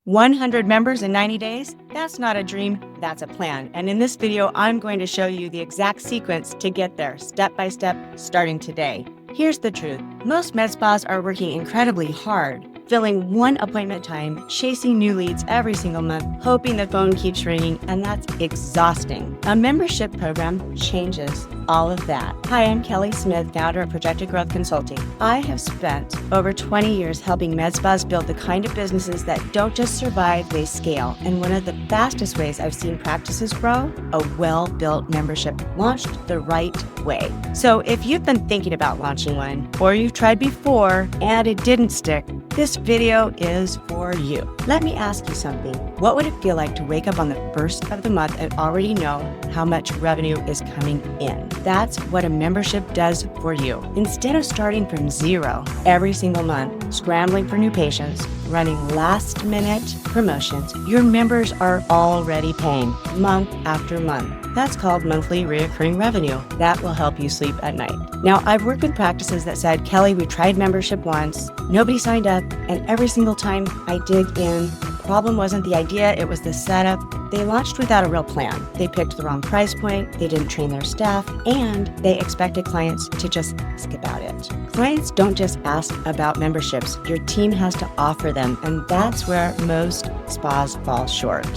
100 members in 90 days? That's not a dream, that's a plan. And in this video, I'm going to show you the exact sequence to get there, step by step, starting today. Here's the truth. Most med spas are working incredibly hard, filling one appointment time, chasing new leads every single month, hoping the phone keeps ringing, and that's exhausting. A membership program changes all of that. Hi, I'm Kelly Smith, founder of Projected Growth Consulting. I have spent over 20 years helping med spas build the kind of businesses that don't just survive, they scale. And one of the fastest ways I've seen practices grow, a well-built membership launched the right way. So if you've been thinking about launching one, or you've tried before and it didn't stick, this video is for you. Let me ask you something. What would it feel like to wake up on the first of the month and already know how much revenue is coming in? That's what a membership does for you. Instead of starting from zero every single month, scrambling for new patients, running last-minute promotions, your members are already paying month after month. That's called monthly recurring revenue. That will help you sleep at night. Now, I've worked with practices that said, Kelly, we tried membership once, nobody signed up, and every single time I dig in, the problem wasn't the idea, it was the setup. They launched without a real plan. They picked the wrong price point, they didn't train their staff, and they expected clients to just ask about it. Clients don't just ask about memberships. Your team has to offer them, and that's where most spas fall short.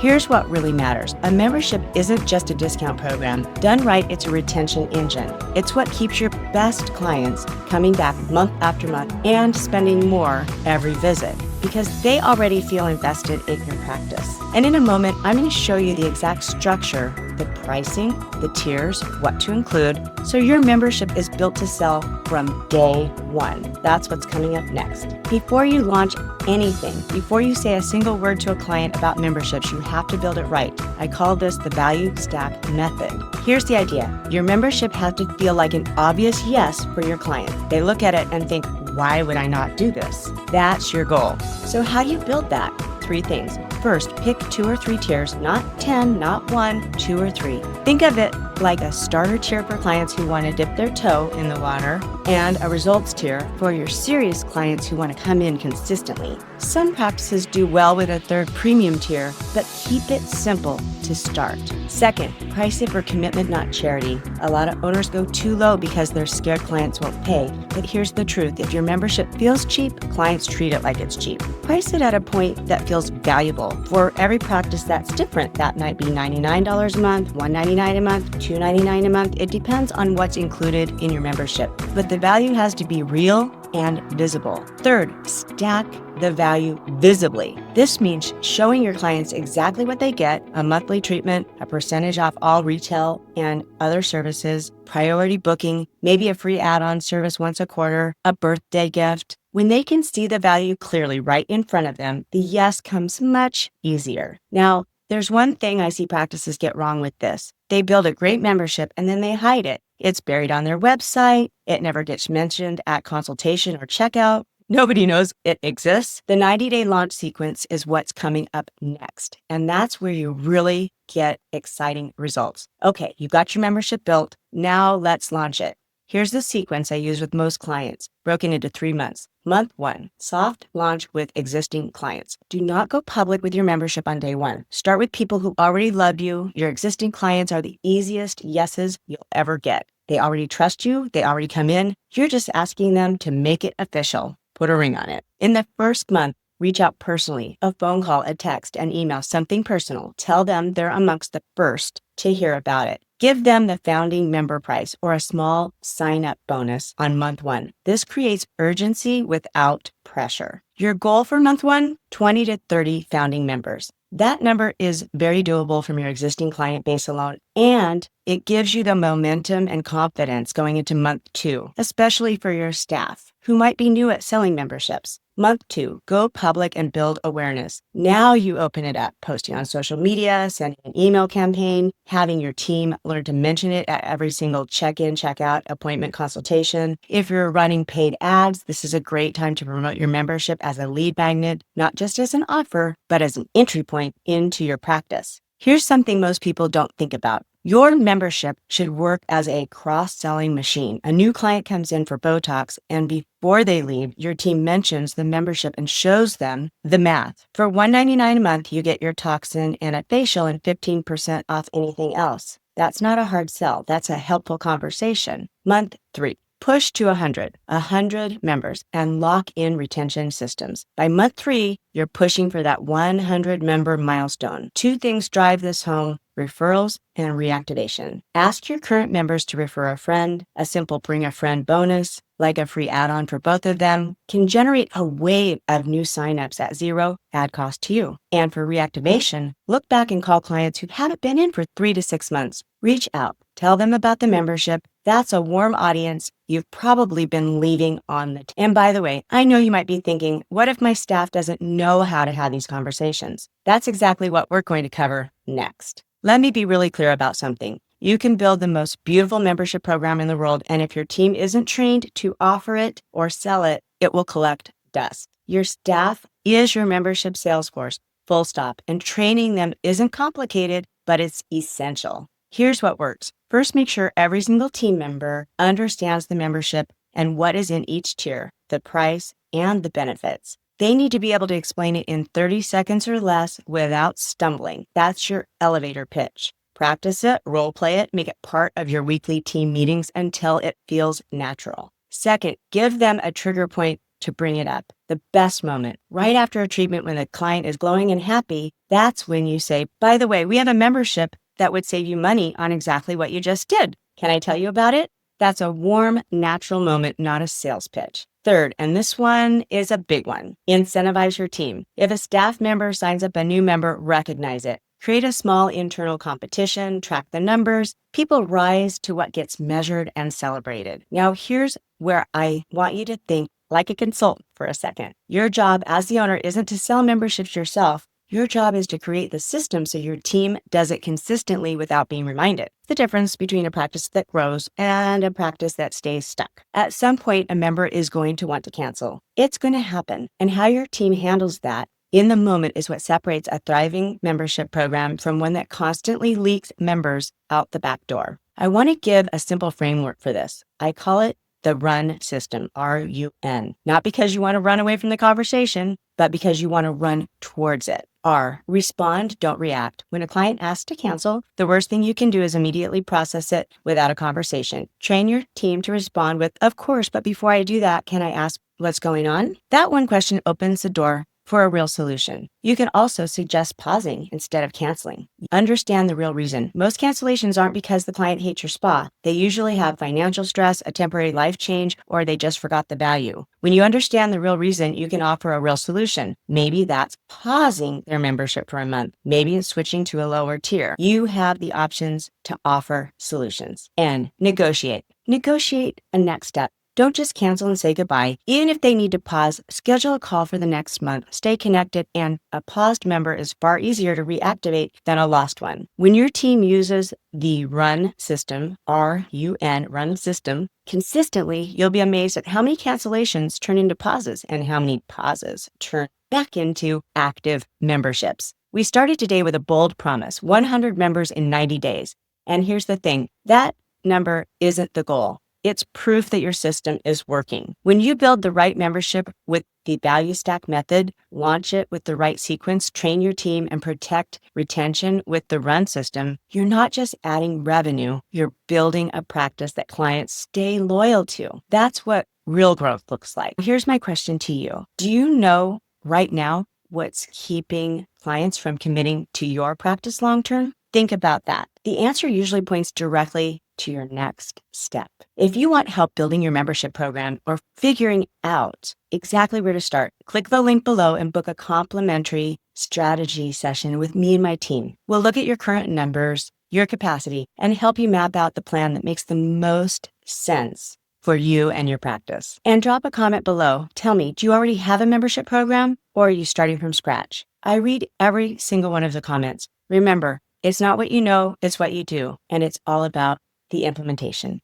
Here's what really matters. A membership isn't just a discount program. Done right, it's a retention engine. It's what keeps your best clients coming back month after month and spending more every visit because they already feel invested in your practice. And in a moment, I'm going to show you the exact structure, the pricing, the tiers, what to include, so your membership is built to sell from day one. That's what's coming up next. Before you launch anything, before you say a single word to a client about memberships, you have to build it right. I call this the value stack method. Here's the idea. Your membership has to feel like an obvious yes for your client. They look at it and think, why would I not do this? That's your goal. So how do you build that? 3 things. First, pick 2 or 3 tiers, not 10, not 1, 2 or 3. Think of it like a starter tier for clients who want to dip their toe in the water and a results tier for your serious clients who want to come in consistently. Some practices do well with a 3rd premium tier, but keep it simple to start. Second, price it for commitment, not charity. A lot of owners go too low because they're scared clients won't pay. But here's the truth. If your membership feels cheap, clients treat it like it's cheap. Price it at a point that feels valuable. For every practice that's different, that might be $99 a month, $199 a month, $299 a month. It depends on what's included in your membership. But the value has to be real and visible. Third, stack the value visibly. This means showing your clients exactly what they get, a monthly treatment, a percentage off all retail and other services, priority booking, maybe a free add-on service once a quarter, a birthday gift. When they can see the value clearly right in front of them, the yes comes much easier. Now, there's one thing I see practices get wrong with this. They build a great membership and then they hide it. It's buried on their website. It never gets mentioned at consultation or checkout. Nobody knows it exists. The 90-day launch sequence is what's coming up next. And that's where you really get exciting results. Okay, you've got your membership built. Now let's launch it. Here's the sequence I use with most clients, broken into 3 months. Month 1, soft launch with existing clients. Do not go public with your membership on day 1. Start with people who already loved you. Your existing clients are the easiest yeses you'll ever get. They already trust you. They already come in. You're just asking them to make it official. Put a ring on it. In the first month, reach out personally, a phone call, a text, an email, something personal. Tell them they're amongst the first to hear about it. Give them the founding member price or a small sign-up bonus on month 1. This creates urgency without pressure. Your goal for month 1, 20 to 30 founding members. That number is very doable from your existing client base alone, and it gives you the momentum and confidence going into month 2, especially for your staff who might be new at selling memberships. Month 2, go public and build awareness. Now you open it up, posting on social media, sending an email campaign, having your team learn to mention it at every single check-in, check-out, appointment consultation. If you're running paid ads, this is a great time to promote your membership as a lead magnet, not just as an offer, but as an entry point into your practice. Here's something most people don't think about. Your membership should work as a cross-selling machine. A new client comes in for Botox, and before they leave, your team mentions the membership and shows them the math. For $199 a month, you get your toxin and a facial and 15% off anything else. That's not a hard sell. That's a helpful conversation. Month 3. Push to 100 members, and lock in retention systems. By month 3, you're pushing for that 100 member milestone. 2 things drive this home: referrals and reactivation. Ask your current members to refer a friend. A simple bring a friend bonus, like a free add-on for both of them, can generate a wave of new signups at zero ad cost to you. And for reactivation, look back and call clients who haven't been in for 3 to 6 months. Reach out, tell them about the membership. That's a warm audience you've probably been leaving on the And by the way, I know you might be thinking, what if my staff doesn't know how to have these conversations? That's exactly what we're going to cover next. Let me be really clear about something. You can build the most beautiful membership program in the world, and if your team isn't trained to offer it or sell it, it will collect dust. Your staff is your membership salesforce, full stop, and training them isn't complicated, but it's essential. Here's what works. First, make sure every single team member understands the membership and what is in each tier, the price, and the benefits. They need to be able to explain it in 30 seconds or less without stumbling. That's your elevator pitch. Practice it, role play it, make it part of your weekly team meetings until it feels natural. Second, give them a trigger point to bring it up. The best moment, right after a treatment when the client is glowing and happy, that's when you say, by the way, we have a membership that would save you money on exactly what you just did. Can I tell you about it? That's a warm, natural moment, not a sales pitch. Third, and this one is a big one, incentivize your team. If a staff member signs up a new member, recognize it. Create a small internal competition, track the numbers. People rise to what gets measured and celebrated. Now, here's where I want you to think like a consultant for a second. Your job as the owner isn't to sell memberships yourself. Your job is to create the system so your team does it consistently without being reminded. The difference between a practice that grows and a practice that stays stuck. At some point, a member is going to want to cancel. It's going to happen. And how your team handles that in the moment is what separates a thriving membership program from one that constantly leaks members out the back door. I want to give a simple framework for this. I call it the R.U.N system, R-U-N. Not because you want to run away from the conversation, but because you want to run towards it. R, respond, don't react. When a client asks to cancel, the worst thing you can do is immediately process it without a conversation. Train your team to respond with, of course, but before I do that, can I ask what's going on? That one question opens the door for a real solution. You can also suggest pausing instead of canceling. Understand the real reason. Most cancellations aren't because the client hates your spa. They usually have financial stress, a temporary life change, or they just forgot the value. When you understand the real reason, you can offer a real solution. Maybe that's pausing their membership for a month. Maybe it's switching to a lower tier. You have the options to offer solutions. And negotiate. Negotiate a next step. Don't just cancel and say goodbye. Even if they need to pause, schedule a call for the next month. Stay connected, and a paused member is far easier to reactivate than a lost one. When your team uses the R.U.N system, R-U-N, R.U.N system, consistently, you'll be amazed at how many cancellations turn into pauses and how many pauses turn back into active memberships. We started today with a bold promise, 100 members in 90 days. And here's the thing, that number isn't the goal. It's proof that your system is working. When you build the right membership with the value stack method, launch it with the right sequence, train your team, and protect retention with the R.U.N system, you're not just adding revenue, you're building a practice that clients stay loyal to. That's what real growth looks like. Here's my question to you. Do you know right now what's keeping clients from committing to your practice long-term? Think about that. The answer usually points directly to your next step. If you want help building your membership program or figuring out exactly where to start, click the link below and book a complimentary strategy session with me and my team. We'll look at your current numbers, your capacity, and help you map out the plan that makes the most sense for you and your practice. And drop a comment below. Tell me, do you already have a membership program or are you starting from scratch? I read every single one of the comments. Remember, it's not what you know, it's what you do. And it's all about the implementation.